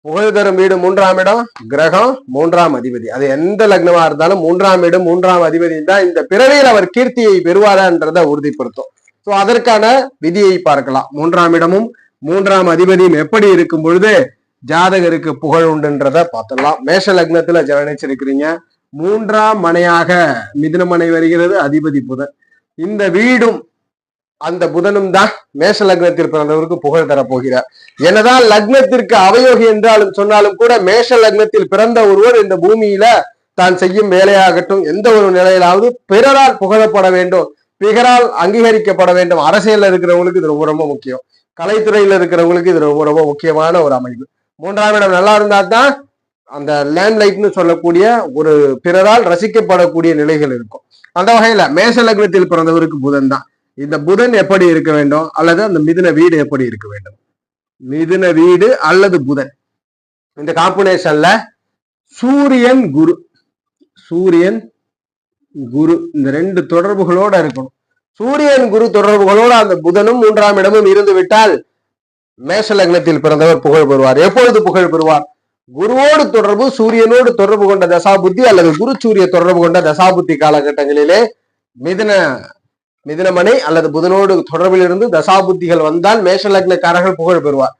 புகழ் தரும் வீடு 3ஆம் இடம், கிரகம் 3ஆம் அதிபதி. அது எந்த லக்னமா இருந்தாலும் 3ஆம் இடம் 3ஆம் அதிபதி தான் இந்த பிறவியில் அவர் கீர்த்தியை பெறுவாரான்றதை உறுதிப்படுத்தும். சோ அதற்கான விதியை பார்க்கலாம். 3ஆம் இடமும் 3ஆம் அதிபதியும் எப்படி இருக்கும் பொழுது ஜாதகருக்கு புகழ் உண்டுன்றத பார்த்துடலாம். மேஷ லக்னத்துல ஜனிச்சிருக்கிறீங்க. 3ஆம் மனையாக மிதுன மனை வருகிறது, அதிபதி புதன். இந்த வீடும் அந்த புதனும் தான் மேஷ லக்னத்தில் பிறந்தவருக்கு புகழ் தரப்போகிறார். என்னதான் லக்னத்திற்கு அவயோகி என்றாலும் சொன்னாலும் கூட மேஷ லக்னத்தில் பிறந்த ஒருவர் இந்த பூமியில தான் செய்யும் வேலையாகட்டும் எந்த ஒரு நிலையிலாவது பிறரால் புகழப்பட வேண்டும், பிறரால் அங்கீகரிக்கப்பட வேண்டும். அரசியல்ல இருக்கிறவங்களுக்கு இது ரொம்ப ரொம்ப முக்கியம். கலைத்துறையில இருக்கிறவங்களுக்கு இது ரொம்ப ரொம்ப முக்கியமான ஒரு அமைப்பு. 3ஆம் இடம் நல்லா இருந்தா தான் அந்த லேண்ட் லைட்னு சொல்லக்கூடிய ஒரு பிறரால் ரசிக்கப்படக்கூடிய நிலைகள் இருக்கும். அந்த வகையில மேஷ லக்னத்தில் பிறந்தவருக்கு புதன் தான். இந்த புதன் எப்படி இருக்க வேண்டும், அல்லது அந்த மிதுன வீடு எப்படி இருக்க வேண்டும்? மிதுன வீடு அல்லது புதன், இந்த காம்பினேஷன்ல சூரியன் குரு, சூரியன் குரு இந்த ரெண்டு தொடர்புகளோட இருக்கணும். சூரியன் குரு தொடர்புகளோட அந்த புதனும் 3ஆம் இடமும் இருந்து விட்டால் மேஷ லக்னத்தில் பிறந்தவர் புகழ் பெறுவார். எப்பொழுது புகழ் பெறுவார்? குருவோடு தொடர்பு, சூரியனோடு தொடர்பு கொண்ட தசாபுத்தி அல்லது குரு சூரிய தொடர்பு கொண்ட தசாபுத்தி காலகட்டங்களிலே மிதுனமனை அல்லது புதனோடு தொடர்பில் இருந்து தசாபுத்திகள் வந்தால் மேஷ லக்னக்காரர்கள் புகழ் பெறுவார்.